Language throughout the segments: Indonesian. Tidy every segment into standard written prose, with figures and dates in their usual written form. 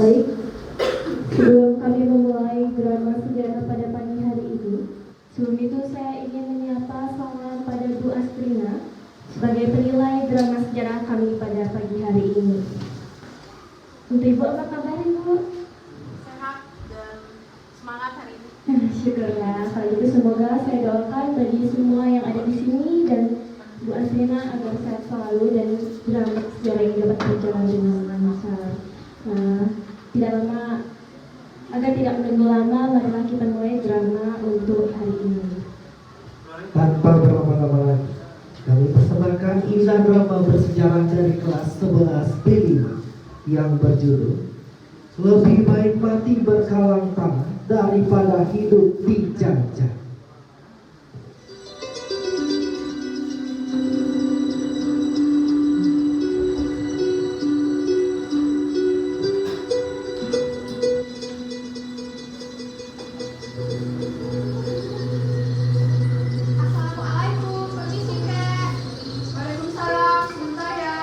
Baik, sebelum kami memulai drama sejarah pada pagi hari ini, sebelum itu saya ingin menyapa salam pada Bu Astrina sebagai penilai drama sejarah kami pada pagi hari ini. Untuk Ibu, apa kabar Ibu? Sehat dan semangat hari ini. Syukurlah. Kalau gitu semoga saya doakan bagi semua yang ada di sini dan Bu Astrina agar sehat selalu dan drama sejarah ini dapat berjalan dengan lancar. Tidak lama, agar tidak menunggu lama, marilah kita mulai drama untuk hari ini. Tanpa berlama-lama lagi, kami persembahkan indah drama bersejarah dari kelas 11 B5 yang berjudul Lebih Baik Mati Berkalang Tanah Daripada Hidup Dijajah. Assalamualaikum, permisi Kek. Waalaikumsalam, sebentar ya.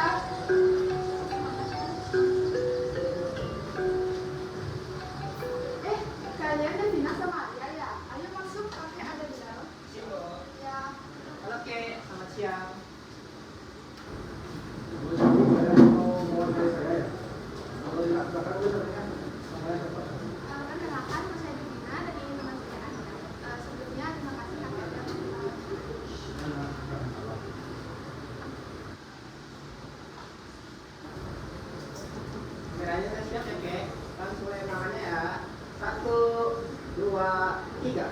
Kalian udah Dina sama Alia ya? Ayo masuk, kakek ada di dalam. Ya. Halo Kek, selamat siang. Perkenalkan, nama saya Dina dan ini teman saya Anda. Sebelumnya terima kasih kakek udah mengenal. Kameranya saya siap ya Kek. Langsung mulai namanya ya. 1, 2, 3.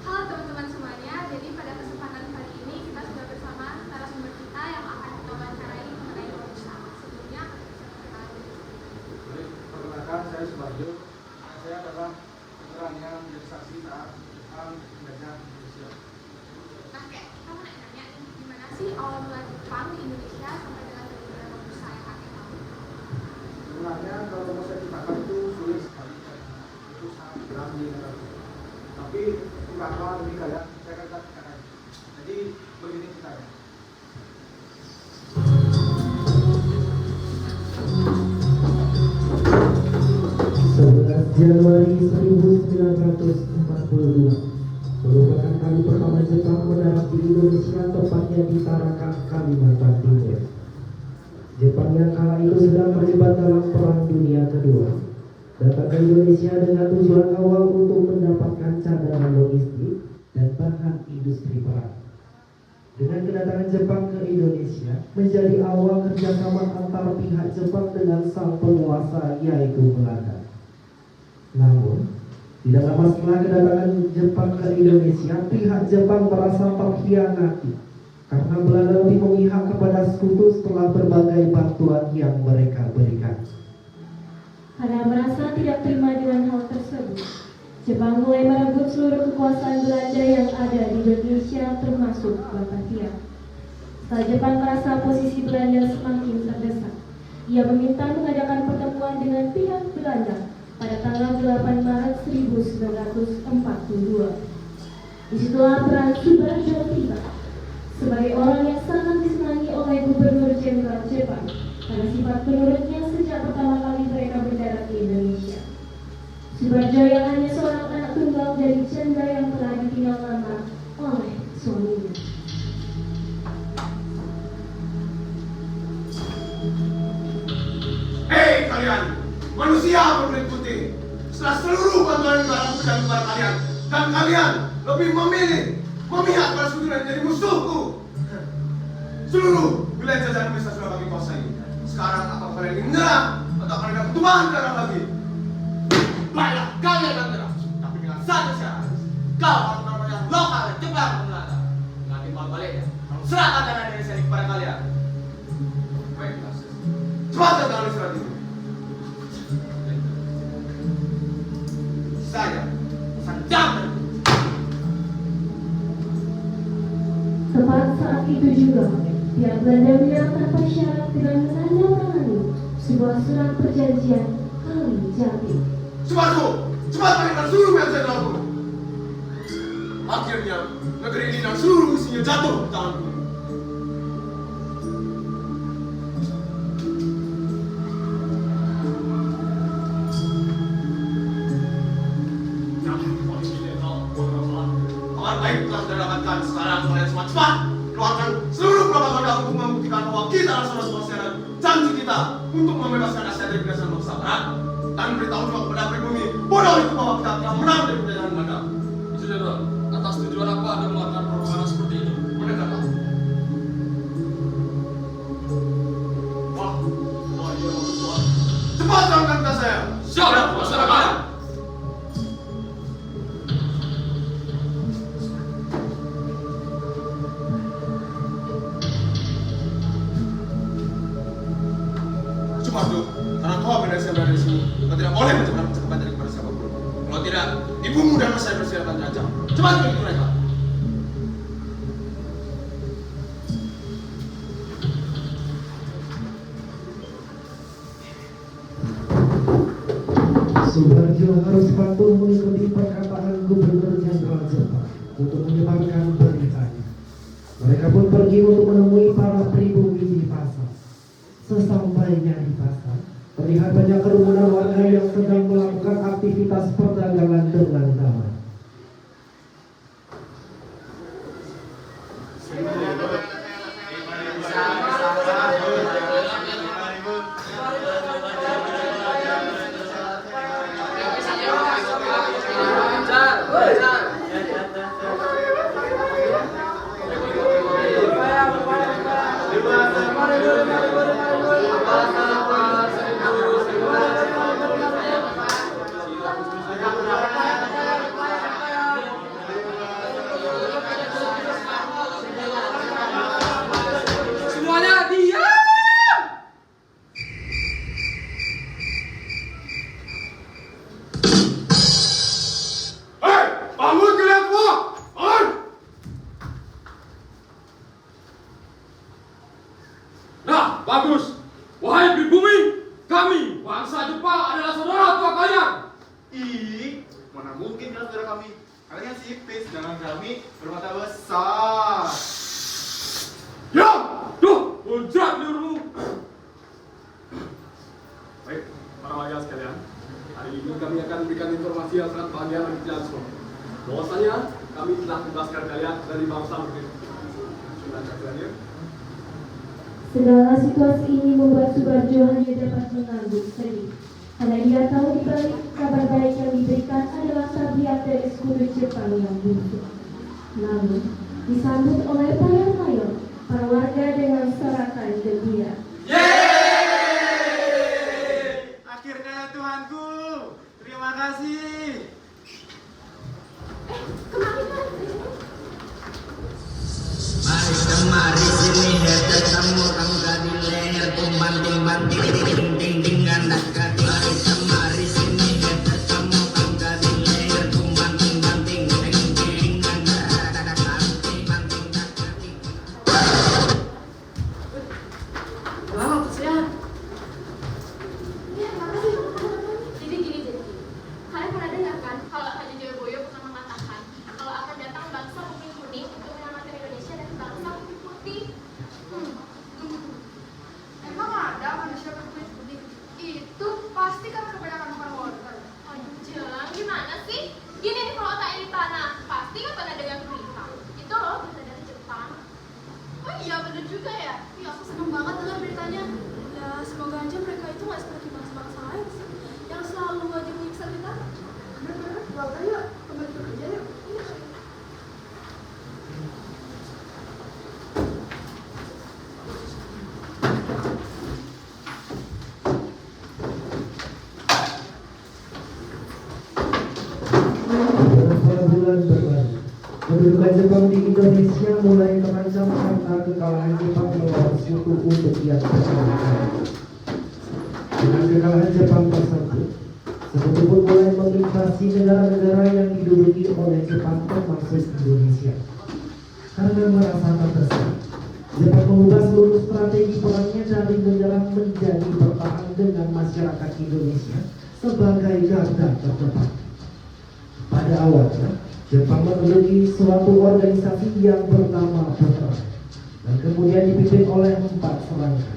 Halo teman-teman semuanya, jadi pada kesempatan kali ini kita sudah bersama narasumber kita yang akan kita wawancarai mengenai Robusta. Sebelumnya, Baik, perkenalkan saya Subarjo. Saya adalah veteran yang menjadi saksi saat perang penjajah Indonesia. nah Kek, kita mau nanya nih, gimana sih awal mula Jepang di Indonesia sampai dengan terbentuknya Robusta yang kakek tahu? Sebenarnya kalau mau saya ceritakan itu sulit sekali, itu sangat berat di negara kita. Tapi kenapa lebih kayak saya akan katakan. Jadi begini ceritanya. Januari 1942 merupakan kali pertama Jepang mendarat di Indonesia, tepatnya di Tarakan, Kalimantan Timur. Jepang yang kala itu sedang terlibat dalam Perang Dunia Kedua datang ke Indonesia dengan tujuan awal untuk mendapatkan cadangan logistik dan bahan industri perang. Dengan kedatangan Jepang ke Indonesia menjadi awal kerjasama antara pihak Jepang dengan sang penguasa yaitu Belanda. Namun, tidak lama setelah kedatangan Jepang ke Indonesia, pihak Jepang merasa terkhianati karena Belanda lebih memihak kepada sekutu setelah berbagai bantuan yang mereka berikan. Karena merasa tidak terima dengan hal tersebut, Jepang mulai merebut seluruh kekuasaan Belanda yang ada di Indonesia termasuk Batavia. Setelah Jepang merasa posisi Belanda semakin terdesak, ia meminta mengadakan pertemuan dengan pihak Belanda pada tanggal 8 Maret 1942. Disitulah peran Subarjo tiba sebagai orang yang sangat disenangi oleh Gubernur Jenderal Jepang karena sifat penurutnya sejak pertama kali mereka mendarat di Indonesia. Subarjo yang hanya seorang anak tunggal dari janda yang telah ditinggal lama oleh suaminya. Hei kalian, manusia berkulit putih. Setelah seluruh bantuan yang telah lakukan kepada kalian, dan kalian lebih memilih memihak pada sekutu dan jadi musuhku. Seluruh wilayah jajahan Indonesia sudah kami kuasai. Sekarang apakah kalian ingin menyerah atau kalian akan tumpahan darah lagi? Baiklah, kalian akan menyerah. Tapi dengan satu syarat. Kau harus namanya lokal dan Jepang Belanda. Dengan timbal baliknya, kamu serahkan tanah Indonesia ini kepada kalian. Baiklah, cepat datang surat itu. Saya Sanjang. Tepat saat itu juga, pihak Belanda menyerah tanpa syarat dengan menandatangani sebuah surat perjanjian Kalijati. Subarjo, cepat berikan seluruh yang saya lakukan. Akhirnya, negeri ini dan seluruh isinya jatuh di tanganku. Kabar baik telah saya dapatkan. Sekarang kalian semua cepat keluarkan seluruh propaganda untuk membuktikan bahwa kita adalah saudara-saudara dan janji kita untuk membebaskan Asia dari penjajahan bangsa Barat. Dan beritahu juga kepada pribumi bodoh itu bahwa kita telah menang dari penjajahan Belanda. Saudara, atas tujuan apa Anda melakukan propaganda seperti ini? Mendengarlah. Wah, iya bagus Tuhan. Cepat jalankan tugas saya. Siap, laksanakan. Cepat tuh, karena kau benar saya berada di sini. Kau tidak boleh mencegah percakapan dari kepada siapapun. Kalau tidak, ibumu dan mas saya bersilakan terancam. Cepat pergi mereka. Subarjo harus patuh mengikuti perkataan Gubernur Jenderal Jepang untuk menyebarkan beritanya. Mereka pun pergi untuk menemui para pribumi di pasar. Sesampainya di pasar, terlihat banyak kerumunan warga yang sedang melakukan aktivitas perdagangan dengan damai. Semuanya diam! Hei, bangun kalian semua! Bangun! Nah, bagus. Wahai pribumi, kami, bangsa Jepang adalah saudara tua kalian. Ih, mana mungkin kan saudara kami? Kalian sipit, sedangkan kami bermata besar. Ya! Duh, muncrat liurmu. Baik, para warga sekalian, hari ini kami akan memberikan informasi yang sangat bahagia bagi kalian semua. Bahwasanya kami telah membebaskan kalian dari bangsa Mungkin. Silakan kalian. Segala situasi ini membuat Subarjo hanya dapat mengangguk sedih. Karena dia tahu di balik kabar baik yang diberikan adalah tabiat dari sekutu Jepang yang busuk. Namun, disambut oleh para mayor, para warga dengan sorakan gembira. Akhirnya Tuhanku, terima kasih. Mari kemari sini ketemu kang di leher banting-banting ting-ting anak gading. Mari kemari sini ketemu kang di leher banting-banting ting-ting anak banting-banting gading. Wow, siap. Iya, makasih. Jadi gini. Kalian pernah dengar kan kalau Haji Joyoboyo pernah mengatakan kalau akan datang bangsa kuping kuning untuk menyelamatkan Indonesia dari bangsa kuping putih. Emang ada manusia berkulit putih? Itu pasti karena kebanyakan makan wortel. Jangan, gimana sih? Gini nih kalau otaknya di tanah, pasti kan pernah dengar berita. Itu loh berita dari Jepang. Oh iya bener juga ya. Iya aku seneng banget dengar beritanya. Ya semoga aja mereka itu nggak seperti bangsa-bangsa lain sih, yang selalu aja menyiksa kita. Bener-bener. Udah yuk kembali bekerja yuk. Iya. Beberapa bulan berlalu, kedudukan Jepang di Indonesia mulai terancam karena kekalahan Jepang melawan sekutu untuk yang pertama kali. Dengan kekalahan Jepang tersebut, sekutu pun mulai menginvasi negara-negara yang diduduki oleh Jepang termasuk Indonesia. Karena merasa terdesak, Jepang mengubah seluruh strategi perangnya dari menyerang menjadi bertahan dengan masyarakat Indonesia sebagai garda terdepan. Pada awalnya, Jepang memiliki suatu organisasi yang bernama Perang dan kemudian dipimpin oleh 4 serangga.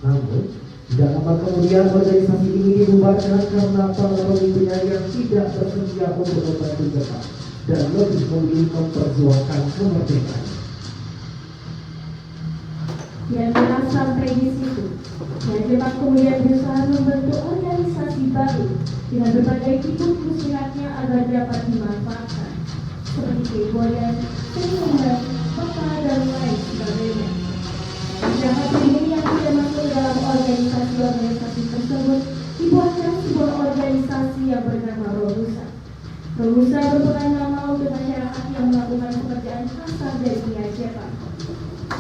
Namun, tidak lama kemudian organisasi ini dibubarkan karena para pemimpinnya yang tidak bersedia untuk membantu Jepang dan lebih memilih memperjuangkan kemerdekaan. Yang jelas sampai di situ, Jepang kemudian berusaha membentuk organisasi baru dengan berbagai titik muslihatnya agar dapat dimanfaatkan, seperti keboyan, seniman, peta, dan lain sebagainya. Jahat ini yang tidak masuk dalam organisasi tersebut dibuatkan sebuah organisasi yang bernama Robusa. Robusa merupakan nama untuk masyarakat yang melakukan pekerjaan kasar dari pihak Jepang.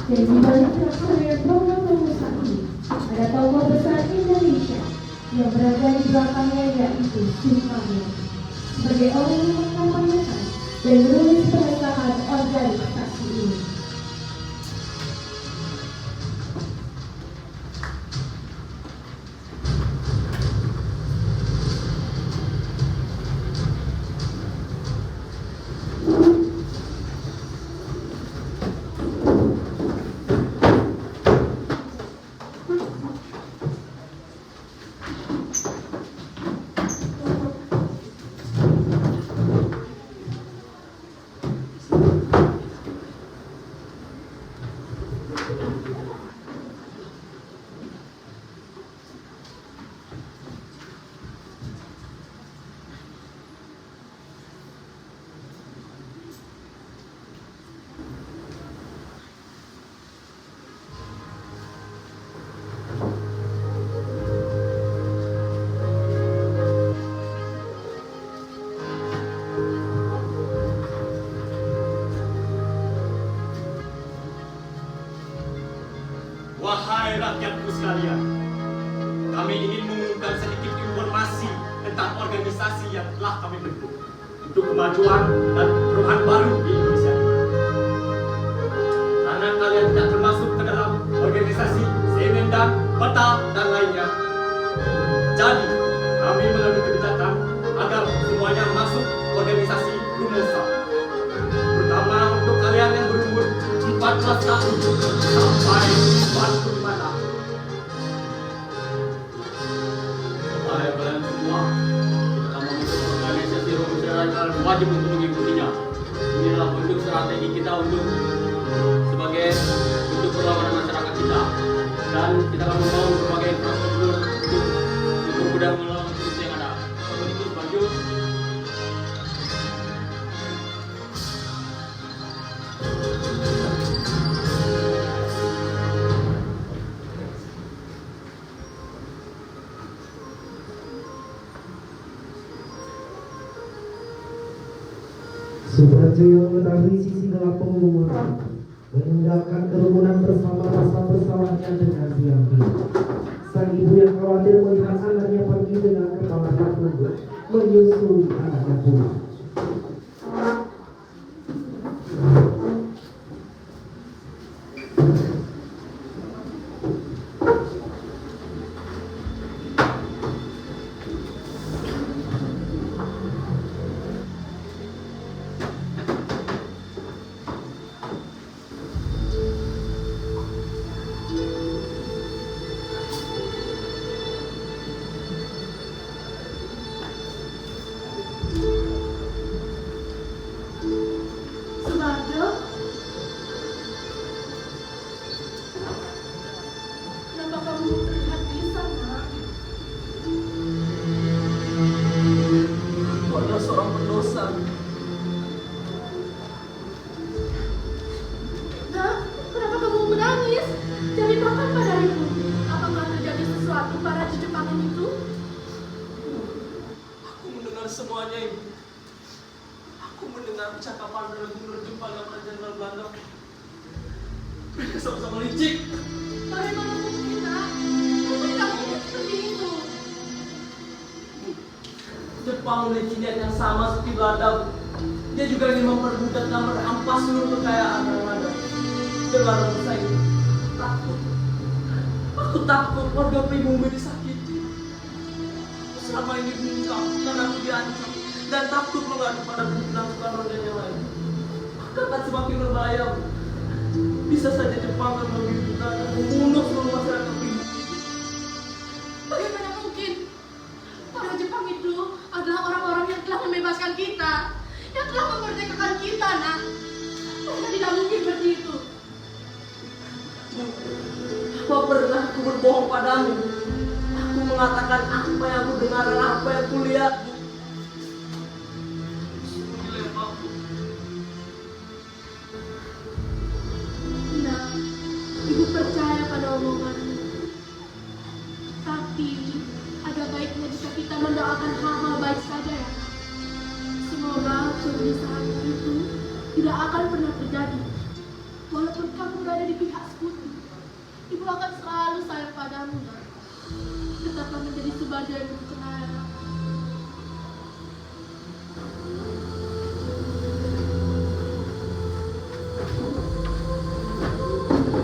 Dan di balik pelaksanaan program Robusa ini ada tokoh besar Indonesia yang berada di belakangnya, yaitu Soekarno, sebagai orang yang mengkampanyekan dan menulis pengesahan organisasi ini. Wahai rakyatku sekalian, kami ingin mengumumkan sedikit informasi tentang organisasi yang telah kami bentuk untuk kemajuan dan perubahan baru di Indonesia ini. Karena kalian tidak termasuk ke dalam organisasi Semen dan Peta dan lainnya, jadi kami mengambil kebijakan agar semuanya masuk organisasi Rumosa. Terutama untuk kalian yang berumur 14 tahun sampai 45 tahun. Wahai kalian semua, kita membentuk organisasi Robusa dan kalian wajib untuk mengikutinya. Inilah bentuk strategi kita untuk perlawanan masyarakat kita, dan kita akan membangun berbagai infrastruktur untuk mudah melawan korupsi yang ada. Untuk itu baju. Subarjo yang mengetahui sisi gelap pengumuman meninggalkan kerumunan bersama rasa bersalahnya dengan diam-diam. Sang ibu yang khawatir melihat anaknya pergi dengan kepala tertunduk menyusui anaknya pulang. Subarjo, kenapa kamu terlihat gelisah, Nak? Aku adalah seorang pendosa. Nak, kenapa kamu menangis? Ceritakan padaku, apakah terjadi sesuatu pada Jepangan itu? Aku mendengar semuanya, Ibu. Aku mendengar percakapan dari gubernur Jepang dan Raja Jenderal Belanda. Mereka sama-sama licik. Bagaimana mungkin, Nak? Kamu tidak mungkin seperti itu. Jepang memiliki niat yang sama seperti Belanda. Dia juga ingin memperbudak dan merampas seluruh kekayaan Belanda. Dengan saya takut. Aku takut warga pribumi disakiti. Selama ini bungkam karena aku diancam dan takut mengadu pada pimpinan Soekarno dan yang lain. Akan semakin berbahaya. Bisa saja Jepang akan membunuh dan membunuh seluruh masyarakat pribumi. Bagaimana mungkin? Orang Jepang itu adalah orang-orang yang telah membebaskan kita, yang telah memerdekakan Apa pernah aku berbohong padamu? Aku mengatakan apa yang aku dengar dan apa yang aku lihat. Nah, ibu percaya pada omonganmu. Tapi ada baiknya jika kita mendoakan hal-hal baik saja ya. Semoga perpisahan itu tidak akan pernah terjadi. Walaupun kamu berada di pihak sekutu, ibu akan selalu sayang padamu. Nak. Tetaplah menjadi subadra yang berkenalan.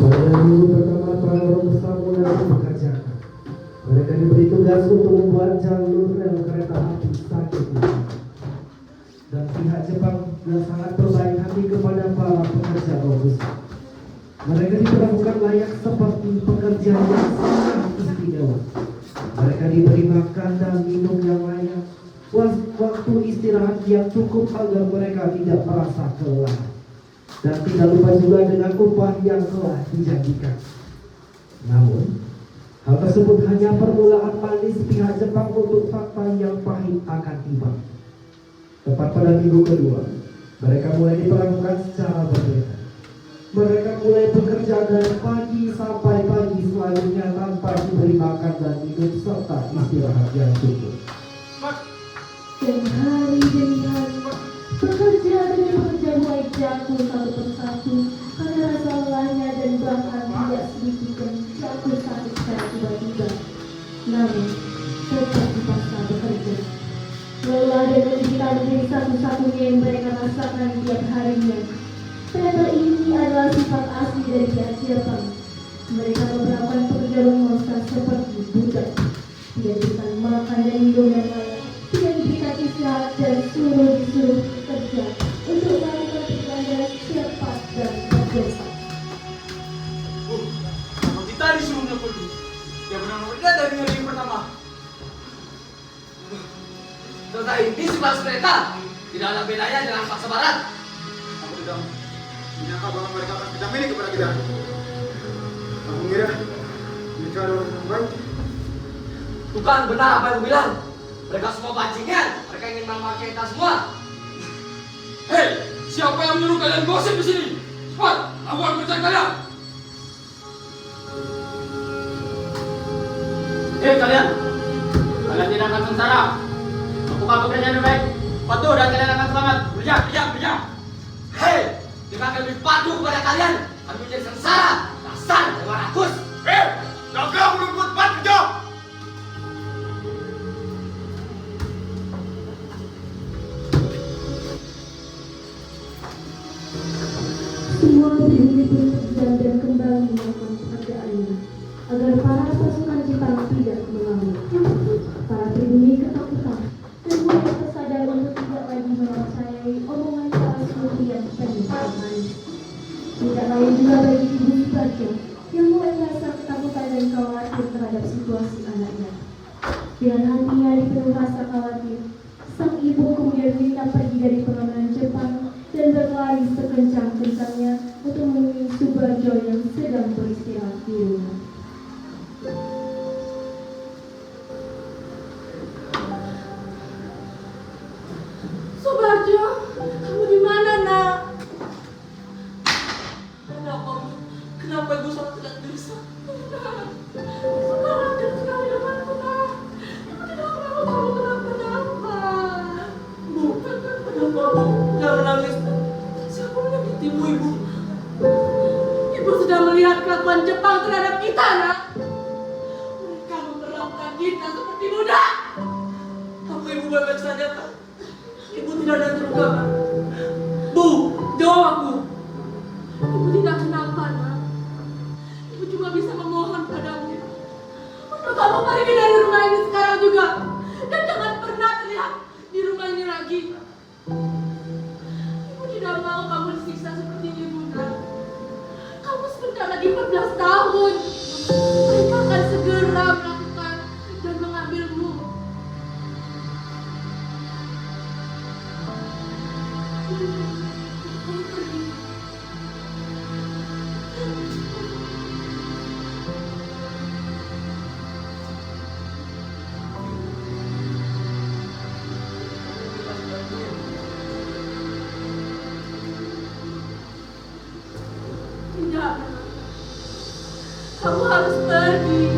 Pada minggu pertama para rombongan mulai bekerja. Mereka diberi tugas untuk membuat jalur rel kereta api sakit dan pihak Jepang yang sangat berbaik hati kepada para pekerja robusta. Mereka diperlakukan layak seperti pekerja yang sangat istimewa. Mereka diberi makan dan minum yang layak, waktu istirahat yang cukup agar mereka tidak merasa kelelahan. Dan tidak lupa juga dengan upah yang telah dijanjikan. Namun, hal tersebut hanya permulaan manis pihak Jepang untuk fakta yang pahit akan tiba. Tepat pada minggu kedua, mereka mulai diperlakukan secara berbeda. Mereka mulai bekerja dari pagi sampai pagi selanjutnya tanpa diberi makan dan minum serta istirahat yang cukup. Dan hari demi hari, pekerja demi pekerja mulai jatuh satu persatu karena rasa lelahnya dan bahkan tidak sedikit yang jatuh sakit secara tiba-tiba. Namun, tetap dipaksa bekerja. Lelah dan menderita menjadi satu-satunya yang mereka rasakan tiap harinya. Ternyata ini adalah sifat asli dari pihak Jepang. Mereka memperlakukan pekerja robusta seperti budak. Tidak bisa makan dan minum yang layak. Tidak diberikan istirahat dan disuruh kerja untuk melakukan perjalanan cepat dan berdosa. Kalau kita disuruh nyepuluh, ya benar-benar tidak dari hari pertama. Tentang ini sebelas kereta tidak ada bedanya dengan paksa barat. Aku tidak menyangka bahwa mereka akan kita milik kepada kita. Aku mengira mereka adalah orang yang baik. Bukan benar apa yang aku bilang. Mereka semua bajingan. Mereka ingin memakai kita semua. Hei, siapa yang menyuruh kalian gosip di sini? Cepat, lakukan kerjaan kalian. Hei kalian tidak akan sengsara. Lakukan pekerjaan yang baik. Patuh dan kalian akan selamat. Kerja. Hei, jika kami patuh kepada kalian, kami menjadi sengsara. Dasar dewa rakus. Jaga mulut cepat kerja. Semua pribumi pun berdiam dan kembali melakukan pekerjaannya agar para pasukan Jepang tidak mengamuk. Para pribumi ketakutan dan mulai tersadar untuk tidak lagi mempercayai omongan para suku yang penuh manis. Tidak lain juga bagi ibu Subarjo yang mulai merasa ketakutan dan khawatir terhadap situasi anaknya. Dengan hatinya dipenuhi rasa khawatir, sang ibu kemudian minta pergi dari pengamanan Jepang dan berlari sekencang-kencangnya untuk menemui Subarjo yang sedang beristirahat di rumah. Subarjo, kamu di mana, Nak? Kenapa ibu sangat tidak gelisah? Sekarang dan sekali denganku, Nak. Aku tidak mau kamu kenapa-napa. Bu, kenapa bu? Jangan menangis. Siapa yang menyakitimu ibu? Ibu sudah melihat kelakuan Jepang terhadap kita, Nak. Mereka memperlakukan kita seperti budak. Apa ibu baik-baik saja kan? Ibu tidak ada terluka kan? Bu, jawab aku. Ibu tidak kenapa, Nak. Ibu cuma bisa memohon padamu untuk kamu pergi dari rumah ini sekarang juga. Dan jangan pernah terlihat di rumah ini lagi. Ibu tidak mau kamu disiksa seperti ini, Bunda. Kamu sebentar lagi 14 tahun. Mereka akan segera melakukan dan mengambilmu. Kamu pergi. Tidak, kamu harus pergi.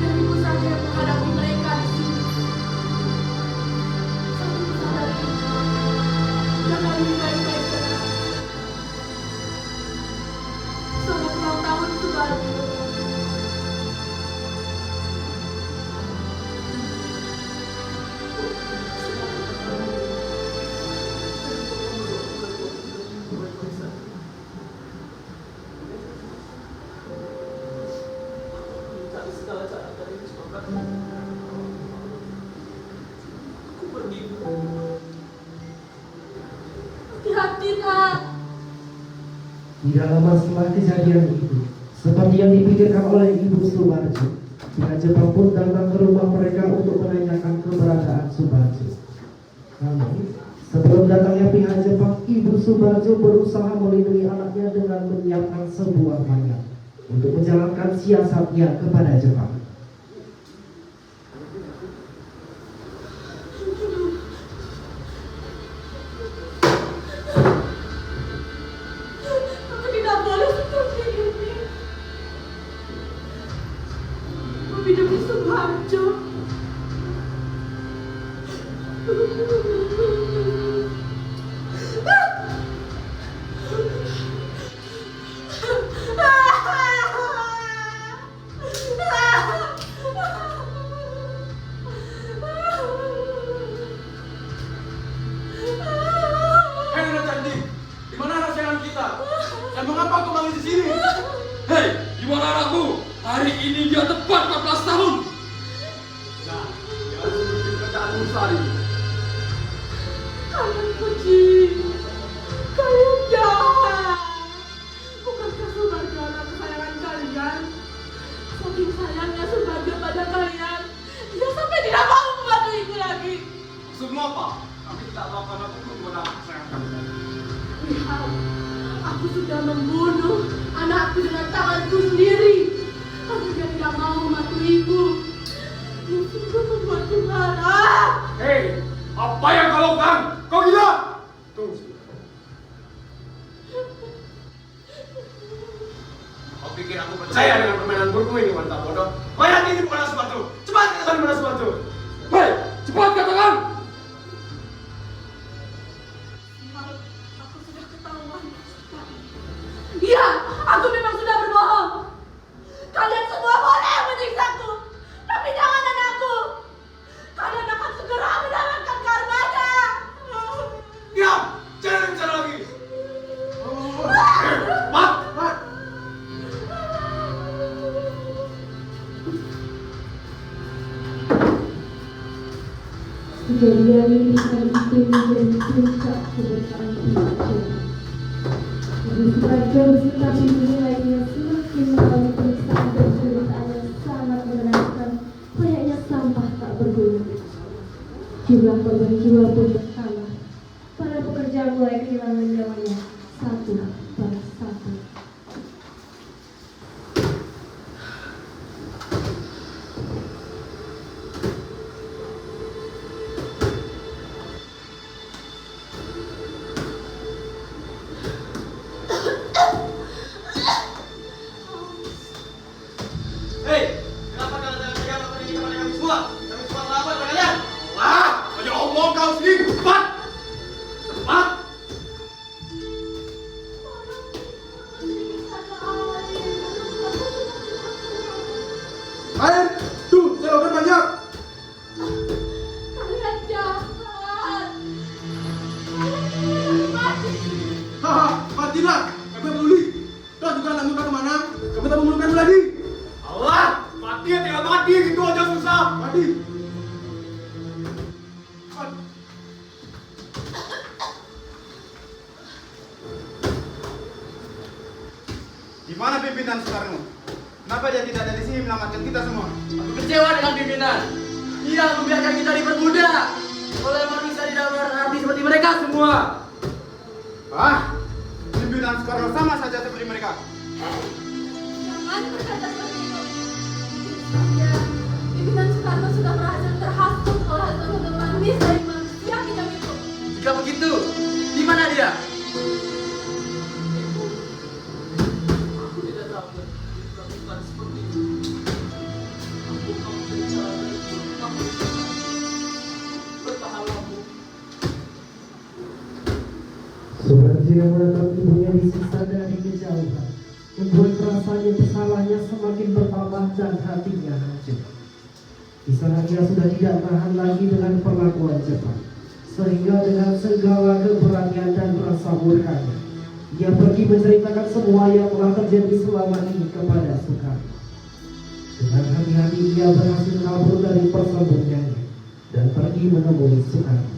Dan ibu saja yang menghadapi mereka di sini. Sampai ibu sadari, jangan lebih baik-baik dengan aku. Selamat ulang tahun Subarjo. Mencari segala cara dari Subarjo. Aku pergi. Hati-hati, Nak. Tidak lama setelah kejadian itu, seperti yang dipikirkan oleh Ibu Subarjo, pihak Jepang pun datang ke rumah mereka untuk menanyakan keberadaan Subarjo. Namun, sebelum datangnya pihak Jepang, Ibu Subarjo berusaha melindungi anaknya dengan menyiapkan sebuah mayat untuk menjalankan siasatnya kepada Jepang. Aku tidak boleh seperti ini. Menghidupi Subarjo. Hei Nona Cantik, di mana anak sayangan kita? Dan mengapa kau manggil di sini? Hei, di mana anakmu? Hari ini dia tepat 14 tahun. Nah, jangan seperti perkataanmu Sari. Kalian keji, kalian jahat. Bukankah Subarjo anak kesayangan kalian? Saking sayangnya Subarjo pada kalian, dia sampai tidak mau membantu ibu lagi. Maksudmu apa? Kami tidak melakukan apapun kepada anak sayangan kami. Lihat, aku sudah membunuh anakku dengan tanganku sendiri. Aku dia tidak mau membantu ibu. Dia sungguh membuatku marah. Hei, apa yang kau lakukan? Kau gila? Tunggu sebentar. Kau pikir aku percaya dengan permainan burukmu ini, wanita bodoh? Mayat ini bukan Subarjo. Cepat katakan mana Subarjo. Hei, cepat katakan. Aku sudah ketahuan. Iya, aku memang sudah berbohong. Kalian semua boleh menyiksaku, tapi jangan anakku. Kalian akan segera mendapatkan karmanya. Diam! Jangan bicara lagi! Mat! Kejadian ini kali itu menjadi puncak kebesaran Subarjo. Ibu Subarjo beserta bimbing lainnya semakin mengalami periksaan dan penderitaan yang sangat mengenaskan, layaknya sampah tak berguna. Jumlah korban jiwa pun bertambah. Para pekerja mulai kehilangan nyawanya satu per satu. Hei! Kenapa kalian jangan pegang apa ini kepada kami semua? Kami semua melawan pada kalian! Wah! Banyak omong kau sendiri! Cepat! Cepat! Air, tuh, saya lakukan banyak. Kalian jahat. Mati. Haha, matilah. Kami tak peduli. Kau juga anak muka kemana? Kami tak memerlukan lagi. Allah! Mati ya tinggal mati gitu aja susah! Mati. Di mana pimpinan Soekarno? Kenapa dia tidak ada di sini menyelamatkan kita semua? Aku kecewa dengan pimpinan. Ia membiarkan kita diperbudak oleh manusia tidak berarti seperti mereka semua. Ah, pimpinan Soekarno sama saja seperti mereka. Jangan berkata seperti itu. Saja, pimpinan Soekarno sudah berhasil terhasut oleh teman-teman manis dari manusia kejam itu. Jika begitu, di mana dia? Subarjo yang menatap ibunya disiksa dari kejauhan membuat rasanya bersalahnya semakin bertambah dan hatinya hancur. Di sana ia sudah tidak tahan lagi dengan perlakuan Jepang, sehingga dengan segala keberanian dan rasa murkanya ia pergi menceritakan semua yang telah terjadi selama ini kepada Soekarno. Dengan hati-hati ia berhasil kabur dari persembunyiannya dan pergi menemui Soekarno.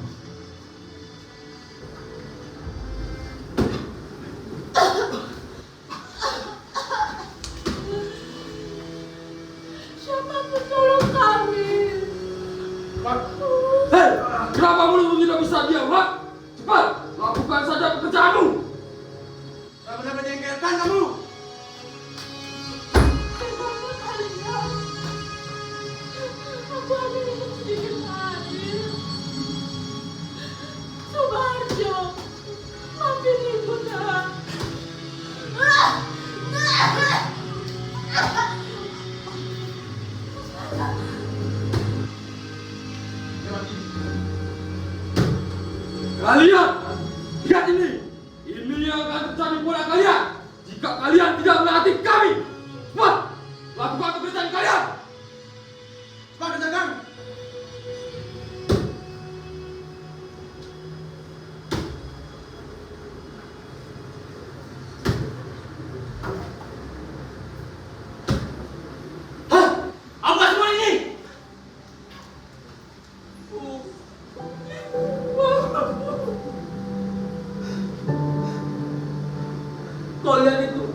Siapa penolong kami? Hei, kenapa mulutmu tidak bisa diam, Pak? Cepat, lakukan saja pekerjaanmu. Tak pernah menjengkelkan kamu. Kenapa kalian? Aku hanya minum sedikit air. Subarjo, maafin ibu nak. Kalian, lihat ini. Ini yang akan terjadi pada kalian jika kalian tidak menaati kami. Cepat, lakukan pekerjaan kalian. Cepat kerjakan. Hah? Apa semua ini? Kau lihat itu,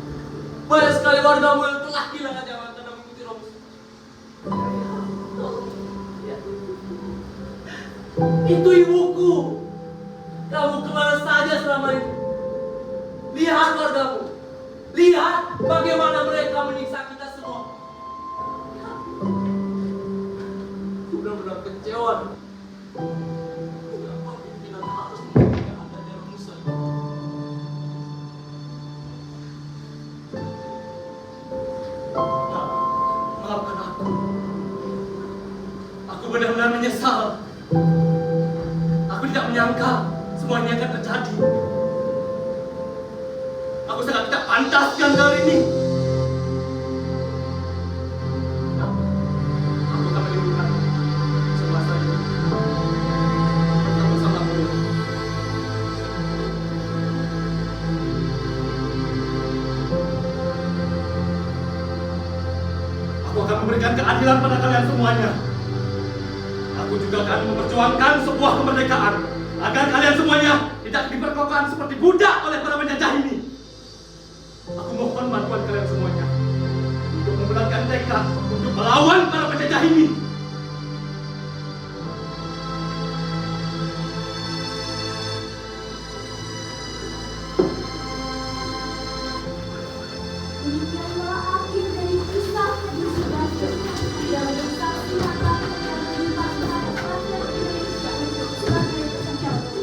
banyak sekali wargamu yang telah kehilangan nyawa karena mengikuti Romus. Itu ibuku. Kamu kemana saja selama ini? Lihat wargamu. Lihat bagaimana mereka menyiksa kita semua. Benar-benar kecewa. Kenapa pimpinan harus membiarkan adanya Romusa ini? Nah, maafkan aku. Aku benar-benar menyesal. Aku tidak menyangka semuanya akan terjadi. Aku sangat tidak pantaskan kali ini. Nah, aku akan menimbulkan semasa ini. Bertemu sama aku. Aku akan memberikan keadilan pada kalian semuanya. Aku juga akan memperjuangkan sebuah kemerdekaan agar kalian semuanya tidak diperkokokan seperti budak oleh para penjajah ini. Aku mohon bantuan kalian semuanya untuk memberatkan tekad untuk melawan para penjajah ini.